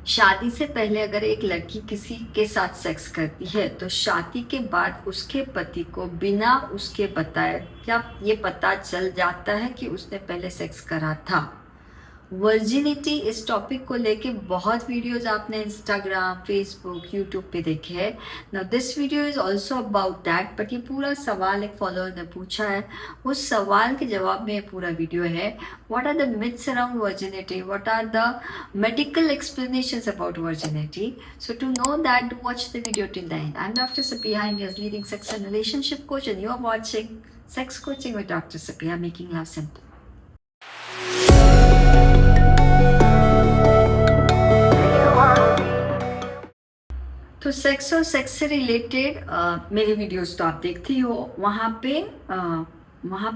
शादी से पहले अगर एक लड़की किसी के साथ सेक्स करती है तो शादी के बाद उसके पति को बिना उसके बताए क्या ये पता चल जाता है कि उसने पहले सेक्स करा था। वर्जिनिटी इस टॉपिक को लेके बहुत वीडियोस आपने इंस्टाग्राम, फेसबुक, यूट्यूब पे देखे हैं। Now this video is also about that, but ये पूरा सवाल एक फॉलोअर ने पूछा है, उस सवाल के जवाब में ये पूरा वीडियो है। What are the myths around virginity, what are the medical explanations about virginity. So to know that, watch the video till the end. I am doctor Sapia, India's leading sex and relationship coach, and you are watching Sex Coaching with Dr. Sapiya, making love simple. तो sex और sex से related मेरे videos तो आप देखती हो। वहाँ पे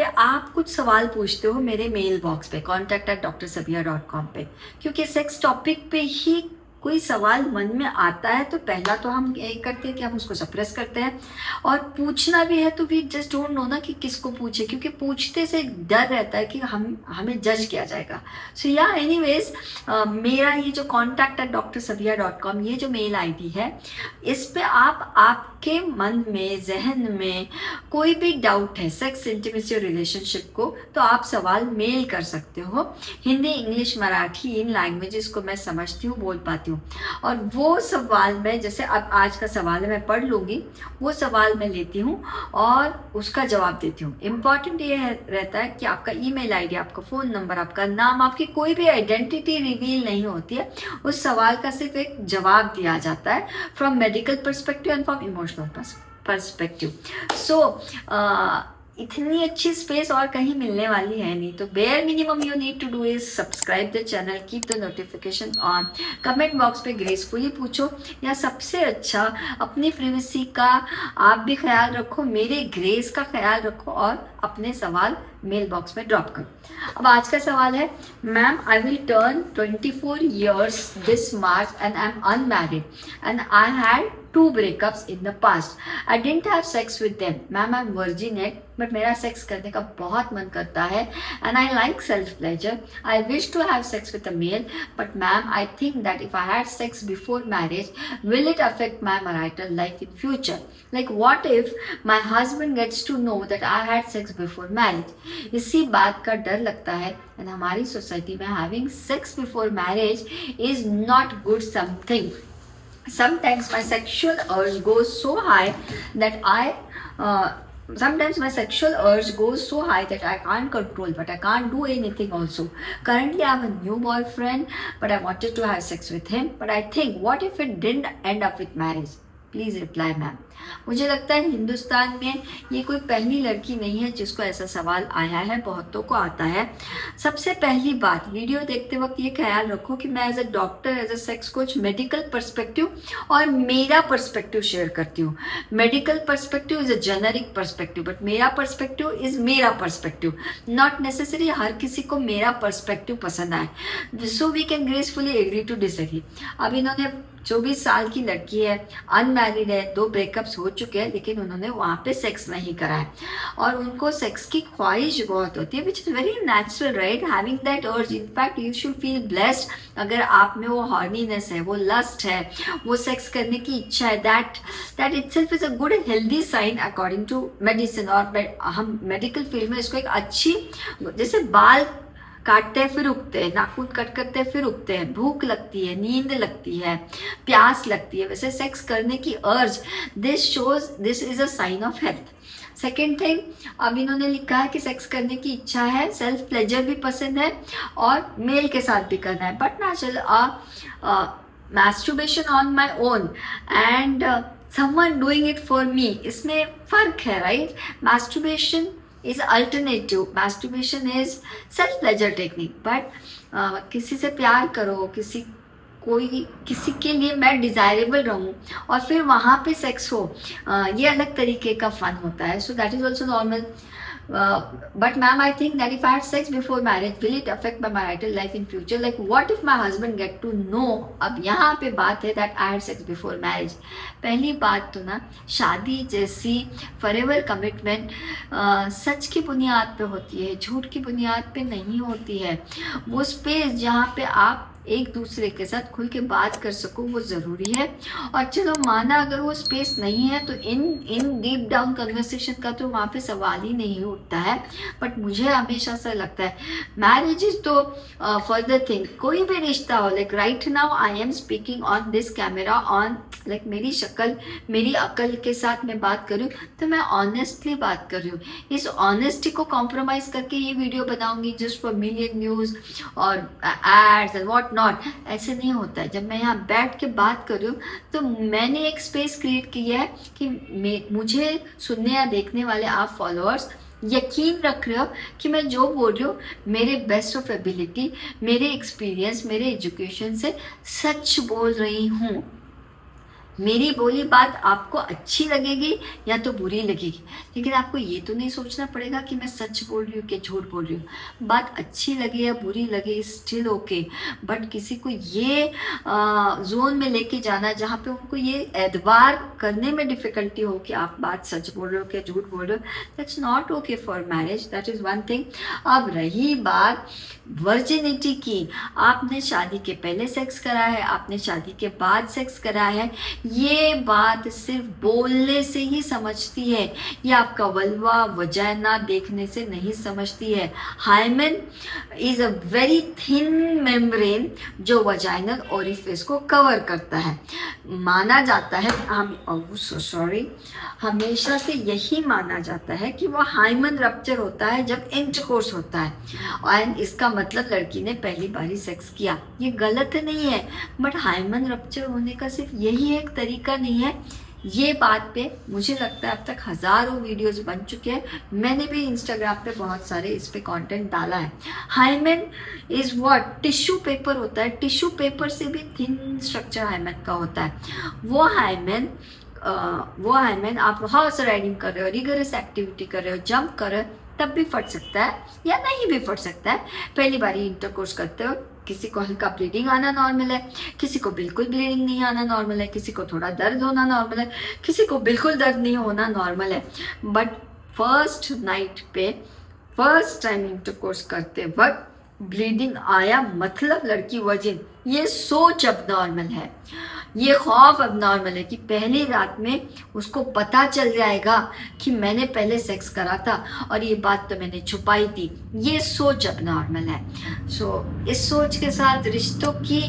आप कुछ सवाल पूछते हो मेरे मेल बॉक्स पे contact@drsabia.com पे, क्योंकि सेक्स टॉपिक पे ही कोई सवाल मन में आता है तो पहला तो हम यही करते हैं कि हम उसको सप्रेस करते हैं, और पूछना भी है तो वी जस्ट डोंट नो ना कि किसको पूछे, क्योंकि पूछते से डर रहता है कि हमें जज किया जाएगा। सो या एनीवेज, मेरा ये जो contact@drsabia.com ये जो मेल आईडी है, इस पे आपके मन में, जहन में कोई भी डाउट है सेक्स, इंटीमेसी और रिलेशनशिप को, तो आप सवाल मेल कर सकते हो। हिंदी, इंग्लिश, मराठी, इन लैंग्वेजेस को मैं समझती हूँ, बोल पाती हूँ, और वो सवाल मैं, जैसे अब आज का सवाल है मैं पढ़ लूँगी, वो सवाल मैं लेती हूँ और उसका जवाब देती हूँ। इम्पॉर्टेंट ये रहता है कि आपका ईमेल आईडी, आपका फ़ोन नंबर, आपका नाम, आपकी कोई भी आइडेंटिटी रिवील नहीं होती है। उस सवाल का सिर्फ एक जवाब दिया जाता है from medical perspective and from emotional perspective. So इतनी अच्छी स्पेस और कहीं मिलने वाली है नहीं, तो bare minimum you need to do is subscribe the channel, keep the notification on, comment box पे ग्रेसफुली पूछो, या सबसे अच्छा अपनी प्राइवेसी का आप भी ख्याल रखो, मेरे ग्रेस का ख्याल रखो, और अपने सवाल मेल बॉक्स में ड्रॉप करो। अब आज का सवाल है, ma'am I will turn 24 years this March and I am unmarried and I had 2 breakups in the past. I didn't have sex with them. Ma'am, I'm virgin yet, but मेरा sex करने का बहुत मन करता है and I like self pleasure. I wish to have sex with a male, but ma'am, I think that if I had sex before marriage, will it affect my marital life in future? Like what if my husband gets to know that I had sex before marriage? इसी बात का डर लगता है, and हमारी society में having sex before marriage is not good something. Sometimes my sexual urge goes so high that I can't control, but I can't do anything also. Currently I have a new boyfriend, but I wanted to have sex with him, but I think what if it didn't end up with marriage? Please reply ma'am. मुझे लगता है हिंदुस्तान में ये कोई पहली लड़की नहीं है जिसको ऐसा सवाल आया है, बहुतों को आता है। सबसे पहली बात, वीडियो देखते वक्त ये ख्याल रखो कि मैं as a doctor, as a sex coach, medical perspective और मेरा पर्सपेक्टिव शेयर करती हूँ। Medical perspective is a generic perspective, but मेरा पर्सपेक्टिव इज मेरा पर्सपेक्टिव। नॉट नेसेसरी हर किसी को मेरा पर्सपेक्टिव पसंद आए, so we can gracefully agree to disagree. अब इन्होंने 24 साल की लड़की है, अनमैरिड है, 2 ब्रेकअप्स हो चुके हैं, लेकिन उन्होंने वहाँ पे सेक्स नहीं करा है, और उनको सेक्स की ख्वाहिश बहुत होती है, which is very natural, right? Having that urge, in fact you should feel blessed अगर आप में वो हॉर्नीनेस है, वो लस्ट है, वो सेक्स करने की इच्छा है। That itself is a good healthy sign according to medicine, और हम मेडिकल फील्ड में इसको एक अच्छी, जैसे बाल काटते हैं फिर उगते हैं, नाखून कट करते हैं फिर उगते हैं, भूख लगती है, नींद लगती है, प्यास लगती है, वैसे सेक्स करने की urge, this is a sign of health. Second thing, अब इन्होंने लिखा है कि सेक्स करने की इच्छा है, सेल्फ प्लेजर भी पसंद है, और मेल के साथ भी करना है, बट ना चल masturbation on my own and someone doing it for me, इसमें फ़र्क है, right? Masturbation is alternative, masturbation is self pleasure technique, but किसी से प्यार करो, किसी के लिए मैं डिजायरेबल रहूं और फिर वहाँ पे सेक्स हो, ये अलग तरीके का फन होता है। So that is also normal. But ma'am, I think that if I had sex before marriage, will it affect my marital life in future? Like what if my husband get to know? अब यहाँ पे बात है that I had sex before marriage. पहली बात तो ना, शादी जैसी forever commitment सच की बुनियाद पे होती है, झूठ की बुनियाद पे नहीं होती है। वो स्पेस जहाँ पे आप एक दूसरे के साथ खुल के बात कर सको, वो ज़रूरी है। और चलो माना अगर वो स्पेस नहीं है तो इन डीप डाउन कन्वर्सेशन का तो वहाँ पे सवाल ही नहीं उठता है। बट मुझे हमेशा से लगता है मैरिज इज तो फर्दर थिंग, कोई भी रिश्ता हो, like right now I am speaking on this camera on, like मेरी शक्ल मेरी अकल के साथ मैं बात करूँ तो मैं ऑनेस्टली बात कर रही हूँ। इस ऑनेस्टी को कॉम्प्रोमाइज़ करके ये वीडियो बनाऊंगी जस्ट फॉर मिलियन व्यूज़ और एड्स एंड व्हाट नॉट, ऐसे नहीं होता है। जब मैं यहाँ बैठ के बात कर रही हूँ तो मैंने एक स्पेस क्रिएट किया है कि मुझे सुनने या देखने वाले आप फॉलोअर्स यकीन रख रहे हो कि मैं जो बोल रही हूँ मेरे बेस्ट ऑफ एबिलिटी, मेरे एक्सपीरियंस, मेरे एजुकेशन से सच बोल रही हूँ। मेरी बोली बात आपको अच्छी लगेगी या तो बुरी लगेगी, लेकिन आपको ये तो नहीं सोचना पड़ेगा कि मैं सच बोल रही हूँ कि झूठ बोल रही हूँ। बात अच्छी लगे या बुरी लगे स्टिल ओके, बट किसी को ये जोन में लेके जाना जहाँ पे उनको ये एतबार करने में डिफ़िकल्टी हो कि आप बात सच बोल रहे हो कि झूठ बोल रहे हो, that's not okay for marriage, that is one thing. अब रही बात वर्जिनिटी की, आपने शादी के पहले सेक्स करा है, आपने शादी के बाद सेक्स करा है, ये बात सिर्फ बोलने से ही समझती है, ये आपका वल्वा वजाइना देखने से नहीं समझती है। Hymen is a very thin membrane जो वजाइनल ओरिफिस को कवर करता है। माना जाता है, सॉरी, हमेशा से यही माना जाता है कि वो हाइमन रप्चर होता है जब इंटरकोर्स होता है, और इसका मतलब लड़की ने पहली बारी सेक्स किया। ये गलत नहीं है, बट हाइमन रप्चर होने का सिर्फ यही एक तरीका नहीं है। ये बात पे मुझे लगता है अब तक हज़ारों वीडियोस बन चुके हैं, मैंने भी इंस्टाग्राम पे बहुत सारे इस पे कंटेंट डाला है। Hymen is what, tissue paper होता है, टिश्यू पेपर से भी थिन स्ट्रक्चर हाइमेन का होता है। वो हाइमेन आप हॉर्स राइडिंग कर रहे हो, रिगरस एक्टिविटी कर रहे हो, जंप कर रहे हो, तब भी फट सकता है या नहीं भी फट सकता है। पहली बारी इंटरकोर्स करते हो, किसी को हल्का ब्लीडिंग आना नॉर्मल है, किसी को बिल्कुल ब्लीडिंग नहीं आना नॉर्मल है, किसी को थोड़ा दर्द होना नॉर्मल है, किसी को बिल्कुल दर्द नहीं होना नॉर्मल है। बट फर्स्ट नाइट पे फर्स्ट टाइम इंटरकोर्स करते वक्त ब्लीडिंग आया मतलब लड़की वर्जिन, ये सोच अब नॉर्मल है, ये खौफ अब नॉर्मल है कि पहली रात में उसको पता चल जाएगा कि मैंने पहले सेक्स करा था और ये बात तो मैंने छुपाई थी। ये सोच अब नॉर्मल है। इस सोच के साथ रिश्तों की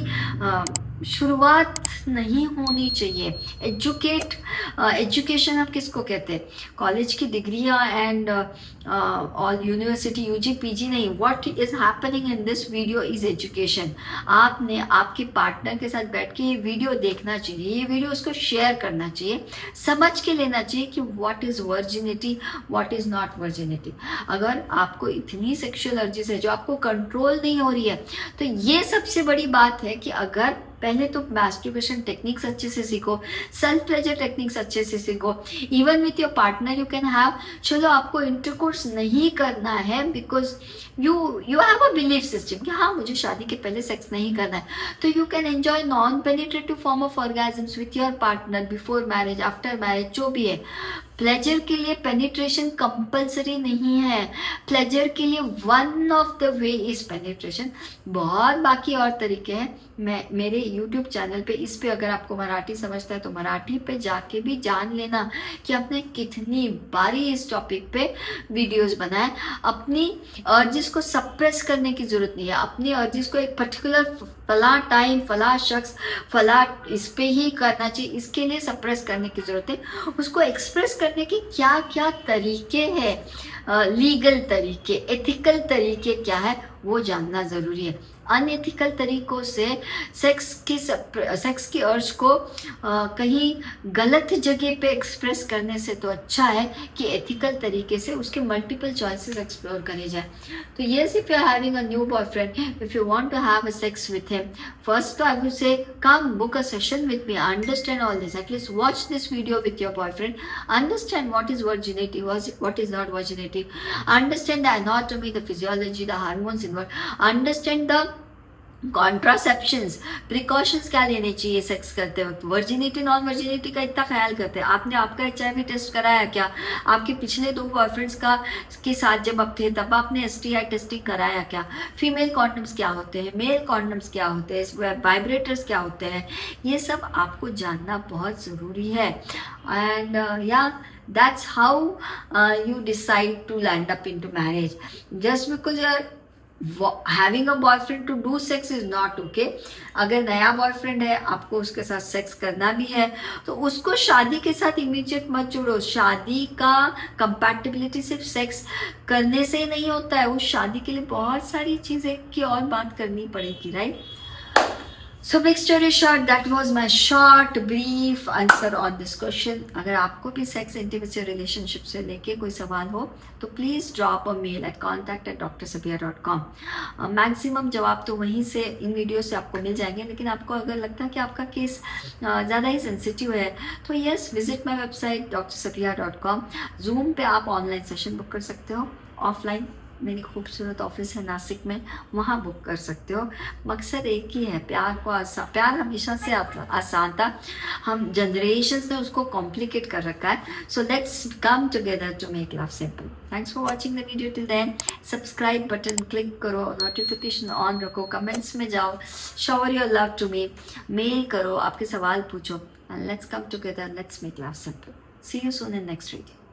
शुरुआत नहीं होनी चाहिए। एजुकेशन आप किसको कहते हैं? कॉलेज की डिग्रियां and all university UG PG नहीं। What is happening in this video is education. आपने आपके पार्टनर के साथ बैठ के ये वीडियो देखना चाहिए, ये वीडियो उसको शेयर करना चाहिए, समझ के लेना चाहिए कि what is virginity, what is not virginity. अगर आपको इतनी सेक्सुअल अर्जिस है जो आपको कंट्रोल नहीं हो रही है, तो ये सबसे बड़ी बात है कि अगर पहले तो मैस्टरबेशन टेक्निक्स अच्छे से सीखो, सेल्फ प्लेजर टेक्निक्स अच्छे से सीखो, even with your partner you can have. चलो आपको इंटरकोर्स नहीं करना है because you have a belief system कि हाँ मुझे शादी के पहले सेक्स नहीं करना है, तो you can enjoy non penetrative form of orgasms with your partner before marriage, after marriage, जो भी है। प्लेजर के लिए पेनिट्रेशन कंपलसरी नहीं है, प्लेजर के लिए one of the way is penetration. बहुत बाकी और तरीके हैं। मैं मेरे YouTube चैनल पे इस पे अगर आपको मराठी समझता है तो मराठी पे जाके भी जान लेना कि आपने कितनी बारी इस टॉपिक पे वीडियोस बनाए। अपनी अर्जिस को सप्रेस करने की जरूरत नहीं है, अपनी अर्जिस को एक पर्टिकुलर फला टाइम, फला शख्स, फला इस पे ही करना चाहिए, इसके लिए सप्रेस करने की जरूरत है। उसको एक्सप्रेस करने के क्या क्या तरीके हैं, लीगल तरीके, एथिकल तरीके क्या है, वो जानना ज़रूरी है। अनएथिकल तरीकों से सेक्स की अर्ज को कहीं गलत जगह पे एक्सप्रेस करने से तो अच्छा है कि एथिकल तरीके से उसके मल्टीपल चॉइसेस एक्सप्लोर करे जाए। तो yes, if you are having a new boyfriend, if you want to have a sex with him, first I would say come book a session with me, understand all this, at least watch this video with your boyfriend, understand what is virginity, what is not virginity, understand the anatomy, the physiology, the hormones involved, understand the contraceptions, precautions क्या लेने चाहिए sex करते वक्त, virginity non virginity का इतना ख्याल करते हैं। आपने आपका HIV टेस्ट कराया क्या? आपके पिछले 2 बॉयफ्रेंड्स का के साथ जब आप थे तब आपने STI टेस्टिंग कराया क्या? फीमेल कॉन्डम्स क्या होते हैं, मेल कॉन्डम्स क्या होते हैं, वाइब्रेटर्स क्या होते हैं, ये सब आपको जानना बहुत ज़रूरी है। एंड या that's how you decide to land up into marriage. Just because you're having a boyfriend to do sex is not okay. अगर नया बॉयफ्रेंड है, आपको उसके साथ सेक्स करना भी है, तो उसको शादी के साथ इमीडिएट मत जोड़ो। शादी का कंपैटिबिलिटी सिर्फ सेक्स करने से ही नहीं होता है, उस शादी के लिए बहुत सारी चीज़ें की और बात करनी पड़ेगी, right? So make story short, that was my short brief answer on this question. अगर आपको भी सेक्स इंटीमेसी रिलेशनशिप से लेके कोई सवाल हो तो please drop a mail at contact@drsabia.com. Maximum जवाब तो वहीं से इन वीडियो से आपको मिल जाएंगे, लेकिन आपको अगर लगता है कि आपका केस ज़्यादा ही सेंसिटिव है तो yes, visit my website drsabia.com. Zoom पे आप ऑनलाइन सेशन बुक कर सकते हो, ऑफलाइन मेरी खूबसूरत ऑफिस है नासिक में, वहाँ बुक कर सकते हो। मकसद एक ही है, प्यार हमेशा से आसान था, हम जनरेशन्स ने उसको कॉम्प्लिकेट कर रखा है। So let's come together to make love simple. Thanks for watching the video till then. Subscribe button click करो, नोटिफिकेशन ऑन रखो, कमेंट्स में जाओ, shower your love to me, mail करो, आपके सवाल पूछो, and let's come together, let's make love simple. See you soon in next video.